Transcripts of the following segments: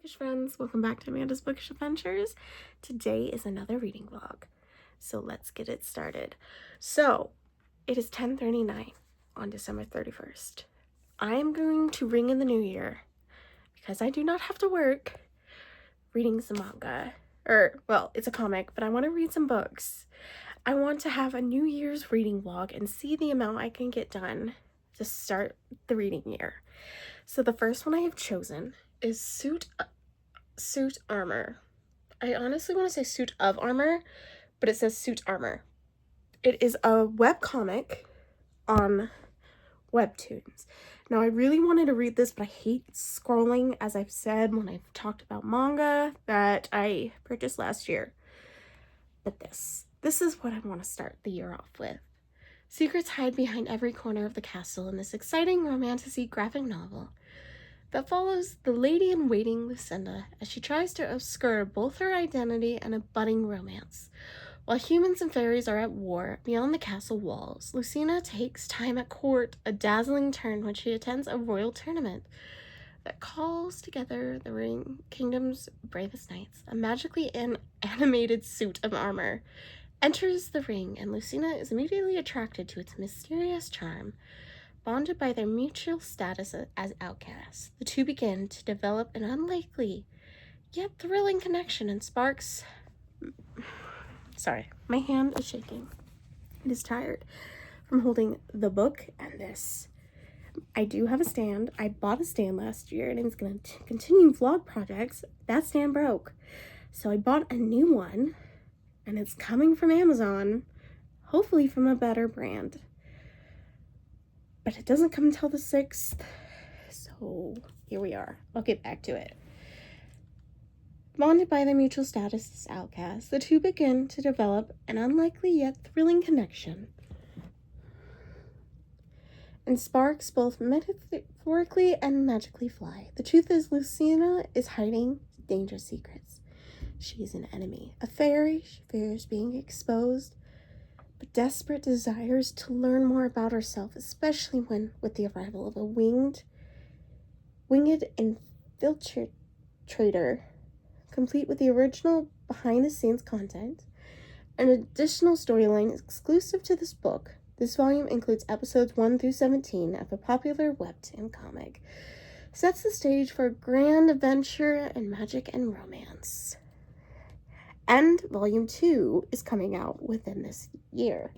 bookish friends, welcome back to Amanda's Bookish Adventures. Today is another reading vlog, so let's get it started. So it is 10:39 on December 31st. I am going to ring in the new year because I do not have to work reading some manga, well, it's a comic, but I want to read some books. I want to have a New Year's reading vlog and see the amount I can get done to start the reading year. So the first one I have chosen is Suit Armor. I honestly want to say Suit of Armor, but it says Suit Armor. It is a webcomic on Webtoons. Now, I really wanted to read this, but I hate scrolling, as I've said when I've talked about manga that I purchased last year. But this is what I want to start the year off with. Secrets hide behind every corner of the castle in this exciting romantasy graphic novel that follows the lady-in-waiting Lucinda as she tries to obscure both her identity and a budding romance. While humans and fairies are at war beyond the castle walls, Lucina takes time at court a dazzling turn when she attends a royal tournament that calls together the Ring Kingdom's bravest knights. A magically animated suit of armor enters the ring, and Lucina is immediately attracted to its mysterious charm. Bonded by their mutual status as outcasts, the two begin to develop an unlikely yet thrilling connection and sparks. Sorry, my hand is shaking. It is tired from holding the book and this. I do have a stand. I bought a stand last year and it's going to continue vlog projects. That stand broke. So I bought a new one and it's coming from Amazon, hopefully from a better brand. But it doesn't come until the 6th, so here we are. I'll get back to it. Bonded by their mutual status as outcasts, the two begin to develop an unlikely yet thrilling connection. And sparks both metaphorically and magically fly. The truth is, Lucina is hiding dangerous secrets. She is an enemy, a fairy. She fears being exposed, but desperate desires to learn more about herself, especially when with the arrival of a winged infiltrator, complete with the original behind-the-scenes content, an additional storyline exclusive to this book. This volume includes episodes 1 through 17 of a popular webtoon comic. Sets the stage for a grand adventure and magic and romance. And volume 2 is coming out within this year.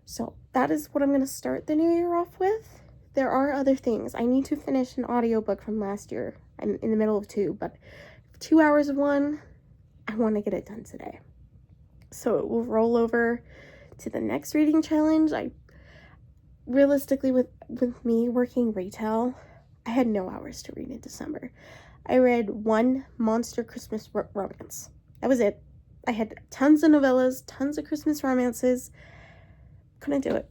So that is what I'm going to start the new year off with. There are other things. I need to finish an audiobook from last year. I'm in the middle of 2, but 2 hours of one, I want to get it done today. So it will roll over to the next reading challenge. I realistically, with me working retail, I had no hours to read in December. I read one monster Christmas romance. That was it. I had tons of novellas, tons of Christmas romances. Couldn't do it.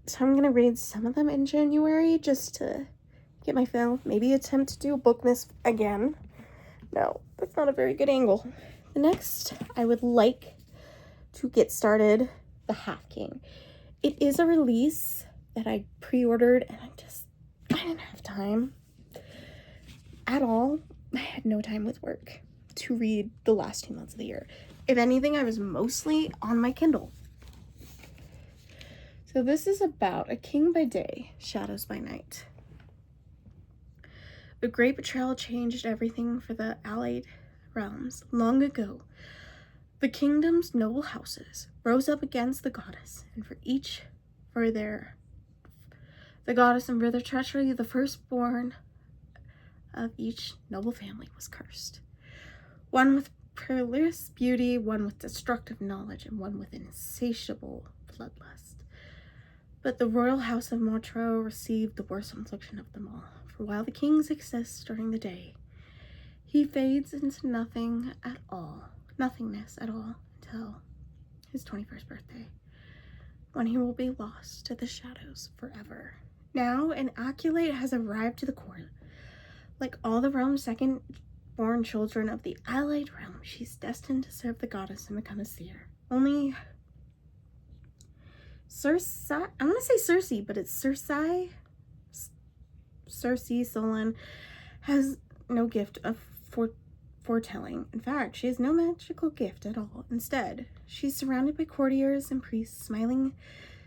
So I'm going to read some of them in January just to get my fill. Maybe attempt to do a book miss again. No, that's not a very good angle. The next, I would like to get started The Half King. It is a release that I pre-ordered and I didn't have time at all. I had no time with work to read the last 2 months of the year. If anything, I was mostly on my Kindle. So this is about a king by day, shadows by night. The great betrayal changed everything for the allied realms. Long ago, the kingdom's noble houses rose up against the goddess, and the goddess and for their treachery, the firstborn of each noble family was cursed. One with peerless beauty, one with destructive knowledge, and one with insatiable bloodlust. But the royal house of Montreux received the worst affliction of them all. For while the kings exist during the day, he fades into nothingness at all, until his 21st birthday, when he will be lost to the shadows forever. Now an acolyte has arrived to the court. Like all the realm's second-born children of the allied realm, she's destined to serve the goddess and become a seer. Only Circe, I want to say Circe, but it's Circe Solon, has no gift of foretelling. In fact, she has no magical gift at all. Instead, she's surrounded by courtiers and priests, smiling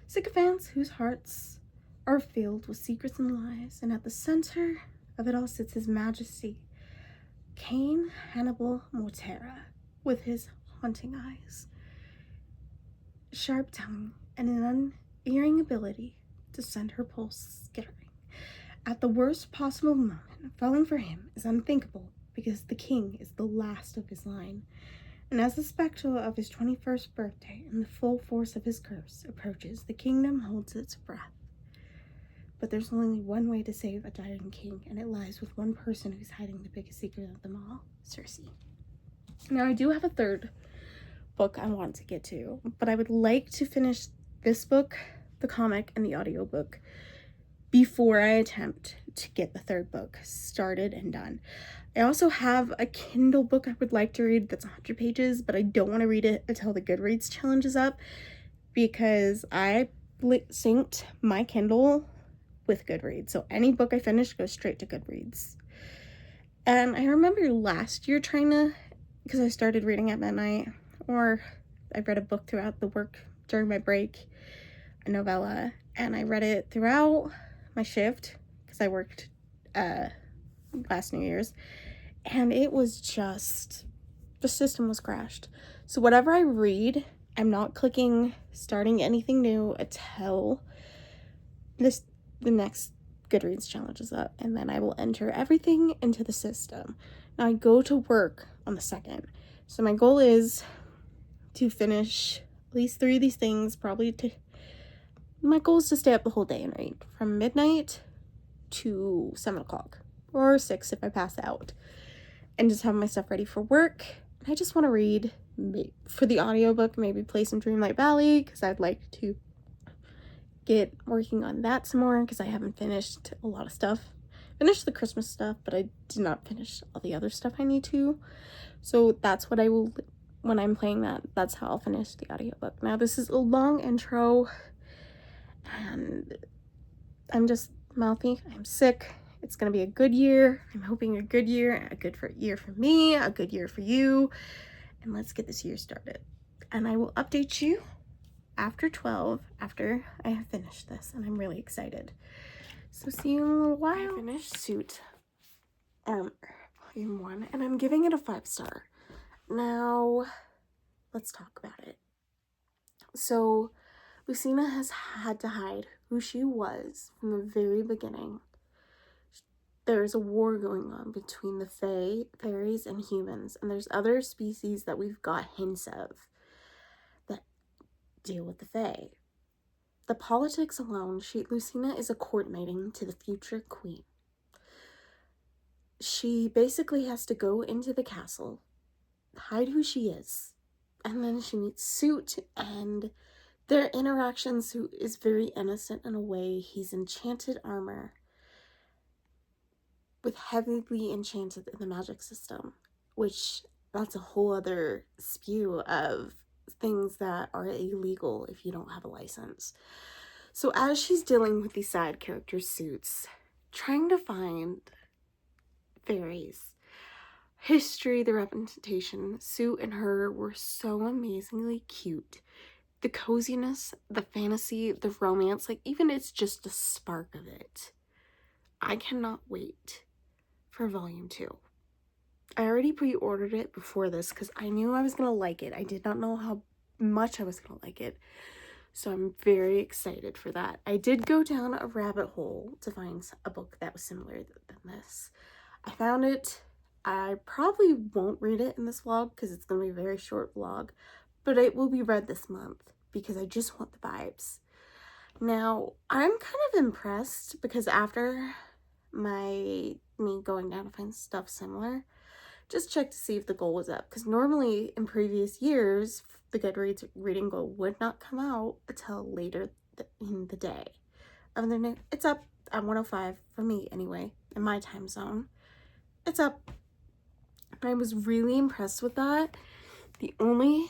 sycophants whose hearts are filled with secrets and lies. And at the center of it all sits His Majesty, Cain Hannibal Mortera, with his haunting eyes, sharp tongue, and an unerring ability to send her pulse skittering. At the worst possible moment, falling for him is unthinkable because the king is the last of his line. And as the spectacle of his 21st birthday and the full force of his curse approaches, the kingdom holds its breath. But there's only one way to save a dying king, and it lies with one person who's hiding the biggest secret of them all, Cersei. Now, I do have a third book I want to get to, but I would like to finish this book, the comic, and the audiobook before I attempt to get the third book started and done. I also have a Kindle book I would like to read that's 100 pages, but I don't want to read it until the Goodreads challenge is up because I synced my Kindle with Goodreads. So any book I finish goes straight to Goodreads. And I remember last year trying to, because I started reading at midnight, or I read a book throughout the work during my break, a novella, and I read it throughout my shift because I worked last New Year's, and it was just, the system was crashed. So whatever I read, I'm not clicking starting anything new until the next Goodreads challenge is up, and then I will enter everything into the system. Now I go to work on the 2nd, so my goal is to finish at least 3 of these things, my goal is to stay up the whole day and read from midnight to 7 o'clock or 6 if I pass out, and just have my stuff ready for work. And I just want to read. For the audiobook, maybe play some Dreamlight Valley because I'd like to get working on that some more because I haven't finished a lot of stuff. Finished the Christmas stuff, but I did not finish all the other stuff I need to. So that's what I will, when I'm playing that, that's how I'll finish the audiobook. Now this is a long intro and I'm just mouthy. I'm sick. It's gonna be a good year. I'm hoping a good year, year for me, a good year for you. And let's get this year started. And I will update you after 12, after I have finished this, and I'm really excited. So see you in a little while. I finished Suit Armor Volume 1, and I'm giving it a 5-star. Now, let's talk about it. So, Lucina has had to hide who she was from the very beginning. There's a war going on between the fairies and humans, and there's other species that we've got hints of that deal with the fae. The politics alone, Lucina is a court maiden to the future queen. She basically has to go into the castle, hide who she is, and then she meets Suit, and their interaction. Suit is very innocent in a way. He's enchanted armor with heavily enchanted in the magic system, which that's a whole other spew of things that are illegal if you don't have a license. So as she's dealing with these side character Suits, trying to find fairies, history, the representation, Suit and her were so amazingly cute. The coziness, the fantasy, the romance, like even it's just a spark of it. I cannot wait for Volume 2. I already pre-ordered it before this because I knew I was going to like it. I did not know how much I was going to like it. So I'm very excited for that. I did go down a rabbit hole to find a book that was similar than this. I found it. I probably won't read it in this vlog because it's going to be a very short vlog, but it will be read this month because I just want the vibes. Now, I'm kind of impressed because after me going down to find stuff similar, just check to see if the goal was up, because normally in previous years the Goodreads reading goal would not come out until later in the day. Other than it's up at 1:05 for me anyway, in my time zone. It's up. I was really impressed with that. Let me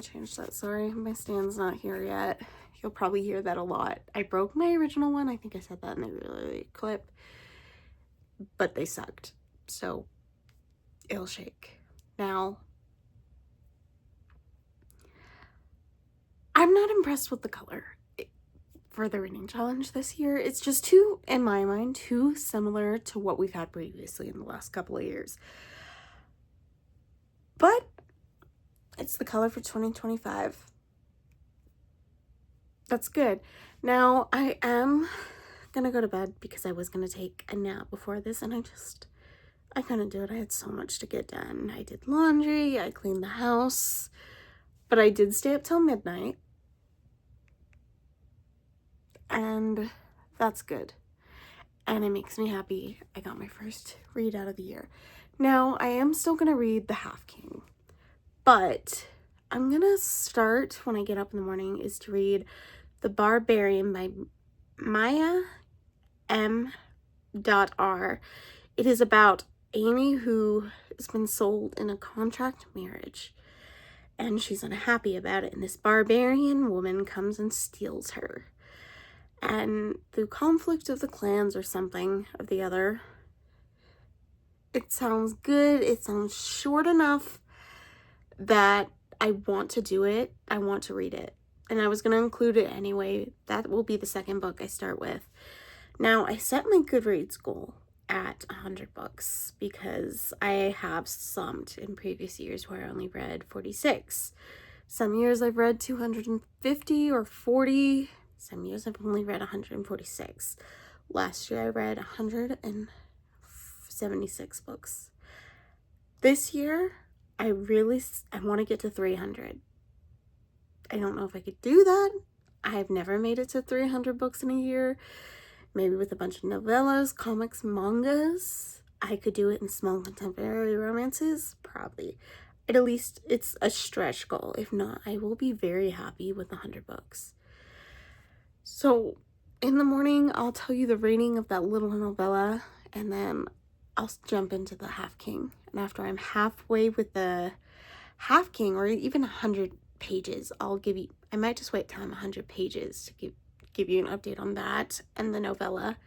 change that. Sorry, my stand's not here yet. You'll probably hear that a lot. I broke my original one. I think I said that in the earlier clip, but they sucked. So it'll shake. Now, I'm not impressed with the color for the reading challenge this year. It's just too, in my mind, too similar to what we've had previously in the last couple of years. But it's the color for 2025. That's good. Now, I am gonna go to bed because I was gonna take a nap before this, and I couldn't do it. I had so much to get done. I did laundry, I cleaned the house, but I did stay up till midnight, and that's good. And it makes me happy. I got my first read out of the year. Now, I am still gonna read The Half King, but I'm gonna start when I get up in the morning is to read The Barbarian by Maya M.R. It is about Amy, who has been sold in a contract marriage, and she's unhappy about it, and this barbarian woman comes and steals her. And through conflict of the clans or something of the other, it sounds good. It sounds short enough that I want to do it. I want to read it. And I was going to include it anyway. That will be the second book I start with. Now, I set my Goodreads goal at 100 books because I have summed in previous years where I only read 46. Some years I've read 250 or 40. Some years I've only read 146. Last year I read 176 books. This year, I want to get to 300. I don't know if I could do that. I've never made it to 300 books in a year. Maybe with a bunch of novellas, comics, mangas. I could do it in small contemporary romances. Probably. At least it's a stretch goal. If not, I will be very happy with 100 books. So in the morning, I'll tell you the rating of that little novella, and then I'll jump into The Half King. And after I'm halfway with the Half King, or even 100 pages, I might just wait till I'm 100 pages to give you an update on that and the novella.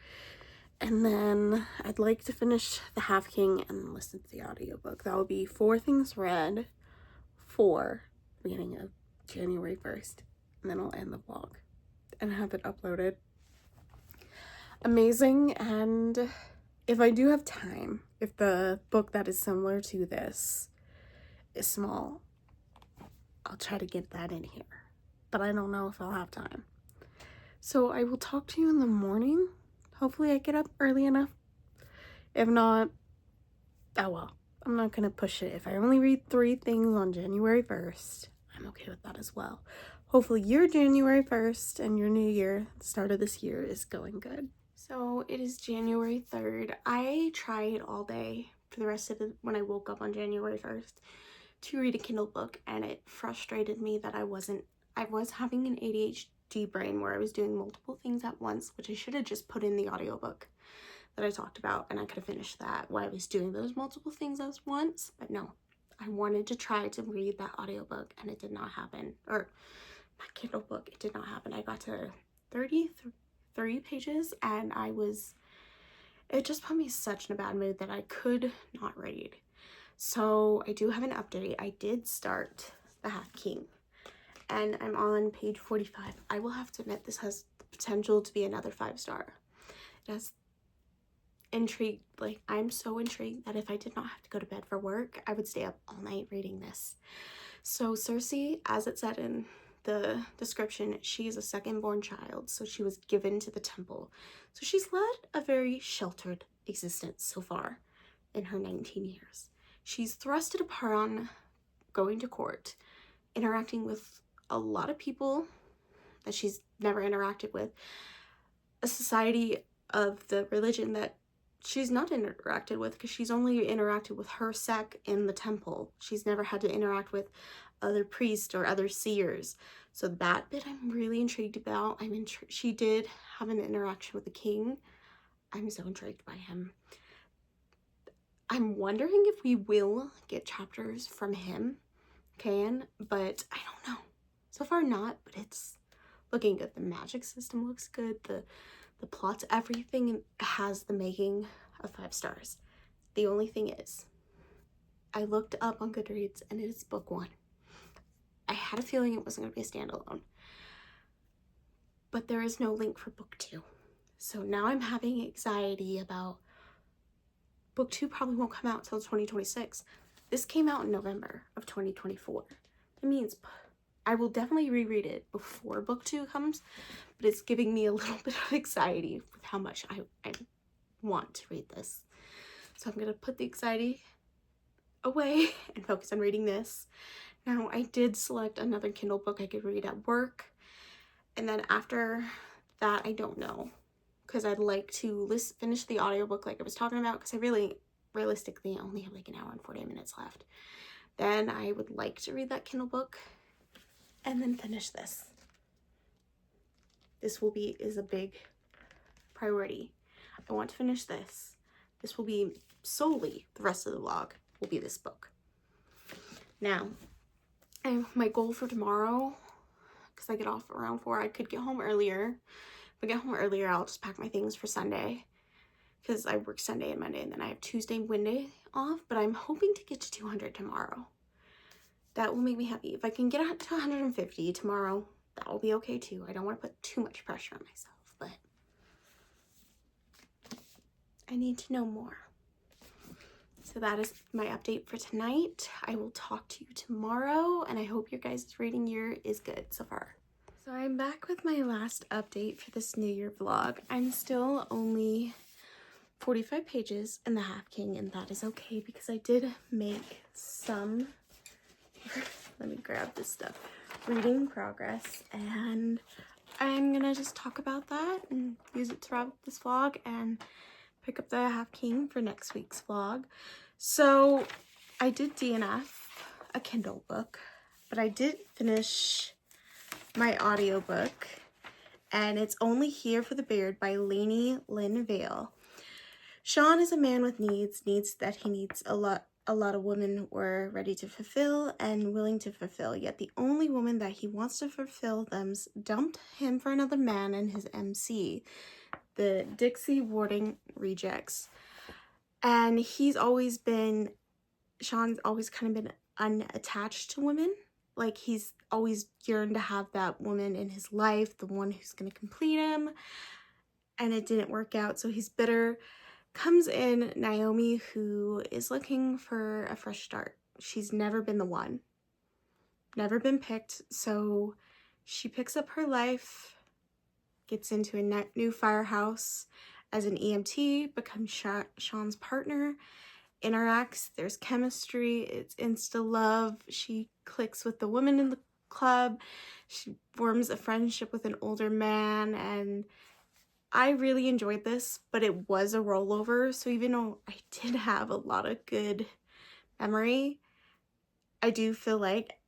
And then I'd like to finish The Half King and listen to the audiobook. That will be 4 things read for beginning of January 1st. And then I'll end the vlog and have it uploaded. Amazing. And if I do have time, if the book that is similar to this is small, I'll try to get that in here. But I don't know if I'll have time. So I will talk to you in the morning. Hopefully I get up early enough. If not, oh well. I'm not going to push it. If I only read 3 things on January 1st, I'm okay with that as well. Hopefully your January 1st and your new year, the start of this year, is going good. So it is January 3rd. I tried all day for the rest of when I woke up on January 1st to read a Kindle book, and it frustrated me that I was having an ADHD brain where I was doing multiple things at once, which I should have just put in the audiobook that I talked about, and I could have finished that while I was doing those multiple things at once. But no, I wanted to try to read that audiobook, and it did not happen. Or my Kindle book, it did not happen. I got to 33 pages, and it just put me such in a bad mood that I could not read. So I do have an update. I did start The Half King, and I'm on page 45. I will have to admit, this has the potential to be another 5-star. It has intrigued, like, I'm so intrigued that if I did not have to go to bed for work, I would stay up all night reading this. So Cersei, as it said in the description, she's a second-born child, so she was given to the temple. So she's led a very sheltered existence so far in her 19 years. She's thrusted upon going to court, interacting with a lot of people that she's never interacted with, a society of the religion that she's not interacted with because she's only interacted with her sect in the temple. She's never had to interact with other priests or other seers. So that bit I'm really intrigued about. She did have an interaction with the king. I'm so intrigued by him. I'm wondering if we will get chapters from him, but I don't know. So far not, but it's looking good. The magic system looks good. The plot, everything has the making of 5 stars. The only thing is, I looked up on Goodreads and it is book 1. I had a feeling it wasn't going to be a standalone, but there is no link for book 2. So now I'm having anxiety about book 2 probably won't come out until 2026. This came out in November of 2024. That means I will definitely reread it before book 2 comes, but it's giving me a little bit of anxiety with how much I want to read this. So I'm going to put the anxiety away and focus on reading this. Now, I did select another Kindle book I could read at work, and then after that, I don't know, because I'd like to finish the audiobook like I was talking about, because I really, realistically, only have like an hour and 40 minutes left. Then I would like to read that Kindle book and then finish this. This is a big priority. I want to finish this. This will be solely, the rest of the vlog will be this book. Now, my goal for tomorrow, because I get off around 4, I could get home earlier. If I get home earlier, I'll just pack my things for Sunday, because I work Sunday and Monday, and then I have Tuesday and Wednesday off, but I'm hoping to get to 200 tomorrow. That will make me happy. If I can get to 150 tomorrow, that will be okay too. I don't want to put too much pressure on myself, but I need to know more. So that is my update for tonight. I will talk to you tomorrow, and I hope your guys' reading year is good so far. So I'm back with my last update for this New Year vlog. I'm still only 45 pages in the Half King, and that is okay because I did make some, let me grab this stuff, reading progress, and I'm gonna just talk about that and use it to wrap up this vlog and pick up the Half King for next week's vlog. So I did DNF a Kindle book, but I did finish my audiobook, and it's Only Here for the Beard by Lainey Lynn Vale. Sean is a man with needs that he needs a lot of women were ready to fulfill and willing to fulfill, yet the only woman that he wants to fulfill them's dumped him for another man and his MC, the Dixie Warding Rejects. And Sean's always kind of been unattached to women. Like, he's always yearned to have that woman in his life, the one who's going to complete him, and it didn't work out, so he's bitter. Comes in Naomi, who is looking for a fresh start. She's never been the one, never been picked, so she picks up her life, gets into a new firehouse as an EMT, becomes Sean's partner, interacts, there's chemistry, it's insta love, she clicks with the women in the club, she forms a friendship with an older man, and I really enjoyed this, but it was a rollover, so even though I did have a lot of good memory, I do feel like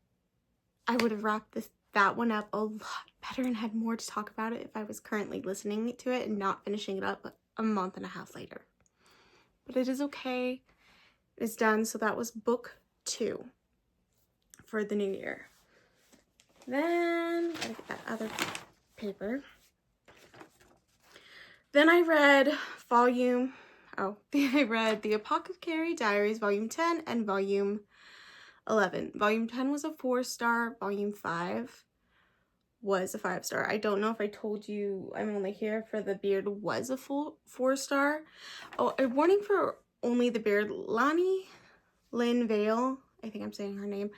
I would have wrapped that one up a lot better and had more to talk about it if I was currently listening to it and not finishing it up a month and a half later. But it is okay. It's done. So that was book 2 for the new year. Then, gotta get that other paper. Then I read I read The Apothecary Diaries, Volume 10 and Volume 11. Volume 10 was a 4-star. Volume 5 was a 5-star. I don't know if I told you I'm Only Here for the Beard was a full 4-star. Oh, a warning for Only the Beard. Lainey Lynn Vale, I think I'm saying her name,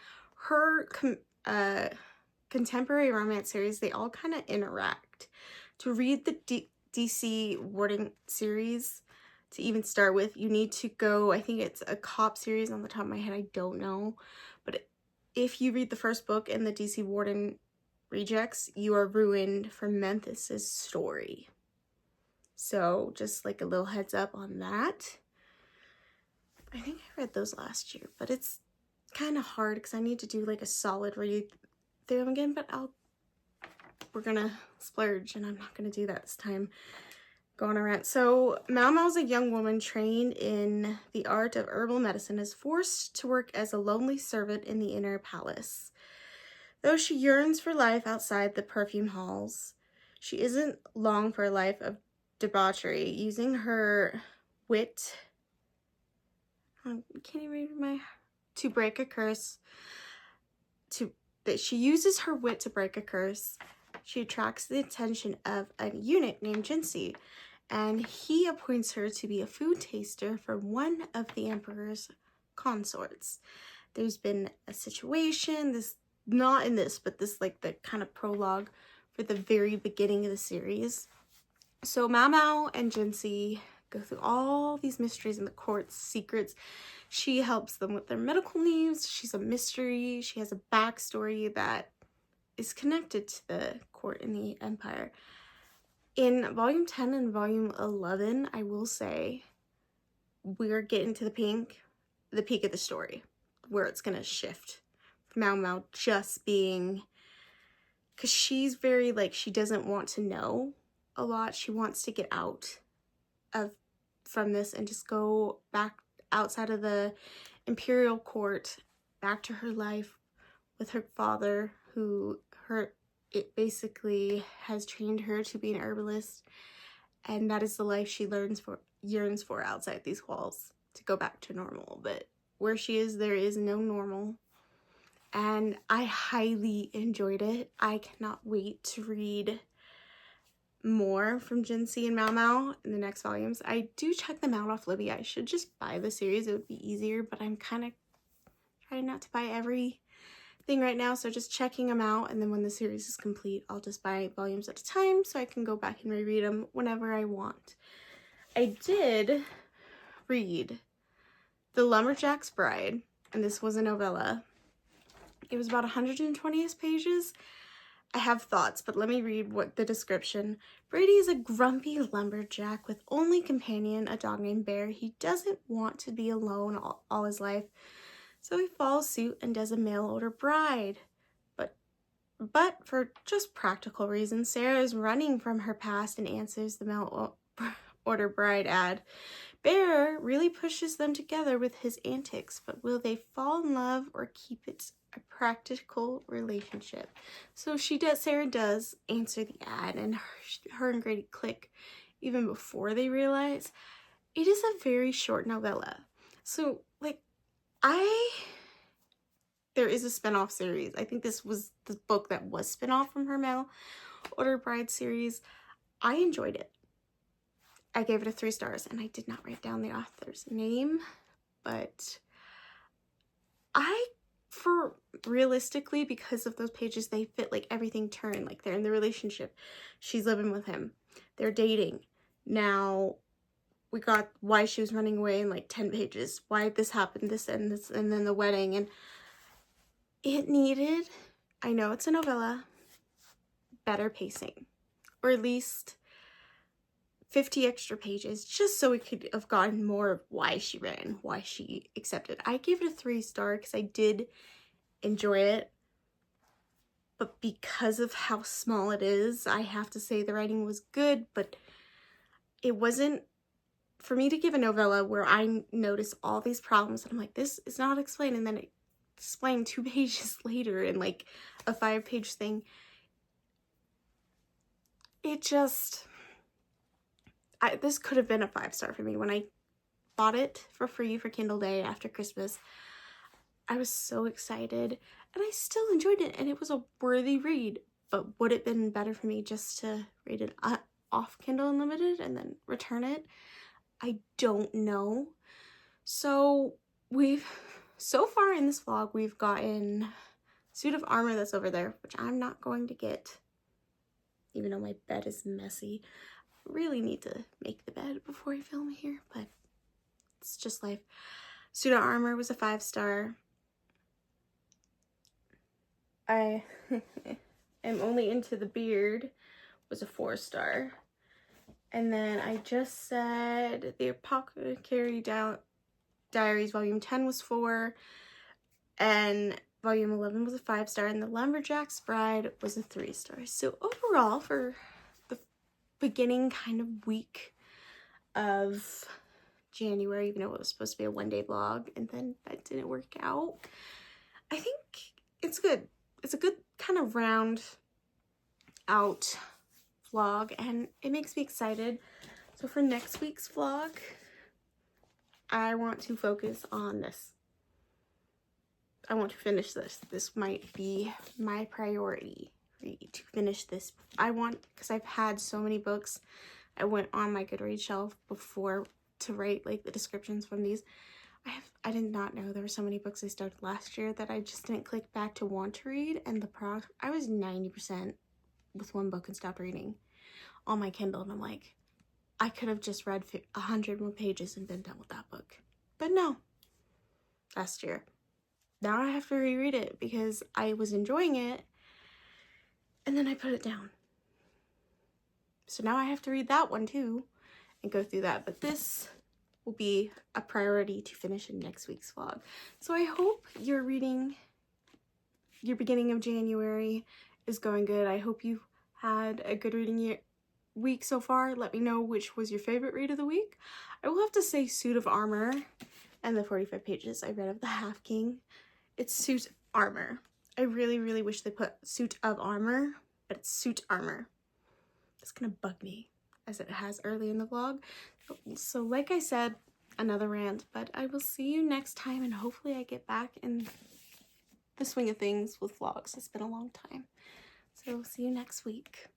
her contemporary romance series, they all kind of interact. To read the DC Warding series, to even start with, you need to go, I think it's a cop series on the top of my head, I don't know, but if you read the first book in the DC Warden Rejects, you are ruined for Memphis's story. So just like a little heads up on that. I think I read those last year, but it's kind of hard because I need to do like a solid read through them again, but we're gonna splurge and I'm not gonna do that this time. Going around. So Mao Mao's a young woman trained in the art of herbal medicine, is forced to work as a lonely servant in the inner palace. Though she yearns for life outside the perfume halls, she isn't long for a life of debauchery. Using her wit, I can't even read my to break a curse, that she uses her wit to break a curse. She attracts the attention of a eunuch named Jinsei, and he appoints her to be a food taster for one of the emperor's consorts. There's been a situation, this, not in this, but this, like, the kind of prologue for the very beginning of the series. So Mao Mao and Jinsei go through all these mysteries in the court's secrets. She helps them with their medical needs. She's a mystery. She has a backstory that is connected to the court in the empire. In volume 10 and volume 11, I will say, we're getting to the peak of the story, where it's going to shift from Mao Mao just being, because she's very, like, she doesn't want to know a lot. She wants to get out from this and just go back outside of the imperial court, back to her life with her father, who it basically has trained her to be an herbalist, and that is the life she yearns for outside these walls, to go back to normal. But where she is, there is no normal, and I highly enjoyed it. I cannot wait to read more from Jinsei and Mao Mao in the next volumes. I do check them out off Libby. I should just buy the series, it would be easier, but I'm kind of trying not to buy everything right now, so just checking them out, and then when the series is complete, I'll just buy volumes at a time so I can go back and reread them whenever I want. I did read The Lumberjack's Bride, and this was a novella. It was about 120 pages. I have thoughts, but let me read what the description. Brady is a grumpy lumberjack with only companion, a dog named Bear. He doesn't want to be alone all his life, so he follows suit and does a mail-order bride. But for just practical reasons, Sarah is running from her past and answers the mail-order bride ad. Bear really pushes them together with his antics, but will they fall in love or keep it a practical relationship? So Sarah does answer the ad, and her and Grady click even before they realize. It is a very short novella. So, like, there is a spinoff series. I think this was the book that was spinoff from her Mail Order Bride series. I enjoyed it. I gave it a 3 stars, and I did not write down the author's name, but realistically, because of those pages, they fit, like, everything turn. Like, they're in the relationship. She's living with him. They're dating. Now, we got why she was running away in, like, 10 pages. Why this happened, this, and then the wedding. And it needed, I know it's a novella, better pacing. Or at least 50 extra pages, just so we could have gotten more of why she ran, why she accepted. I gave it a 3 star because I did enjoy it, but because of how small it is, I have to say the writing was good, but it wasn't, for me to give a novella where I notice all these problems, and I'm like, this is not explained, and then it explained 2 pages later in, like, a 5-page thing. It just, this could have been a 5-star for me. When I bought it for free for Kindle Day after Christmas, I was so excited, and I still enjoyed it, and it was a worthy read. But would it have been better for me just to read it off Kindle Unlimited and then return it? I don't know. So far in this vlog, we've gotten Suit of Armor that's over there, which I'm not going to get, even though my bed is messy. Really need to make the bed before I film here, but it's just life. Suit of Armor was a 5-star. I am only into the beard was a 4-star. And then I just said the Apothecary Diaries Volume 10 was 4, and Volume 11 was a 5-star, and The Lumberjack's Bride was a 3-star. So overall, for the beginning kind of week of January, even though it was supposed to be a 1-day vlog, and then that didn't work out, I think it's good. It's a good kind of round out vlog, and it makes me excited. So for next week's vlog, I want to focus on this. I want to finish this. This might be my priority read, to finish this. Because I've had so many books. I went on my Goodreads shelf before to write like the descriptions from these. I did not know there were so many books I started last year that I just didn't click back to want to read, and I was 90% with one book and stopped reading on my Kindle, and I'm like, I could have just read 100 more pages and been done with that book. But no, last year. Now I have to reread it because I was enjoying it, and then I put it down. So now I have to read that one too and go through that. But this will be a priority to finish in next week's vlog. So I hope your beginning of January is going good. I hope you had a good reading week so far. Let me know which was your favorite read of the week. I will have to say Suit of Armor and the 45 pages I read of The Half King. It's Suit Armor. I really, really wish they put Suit of Armor, but it's Suit Armor. It's gonna bug me as it has early in the vlog. So like I said, another rant, but I will see you next time, and hopefully I get back in the swing of things with vlogs. It's been a long time. So see you next week.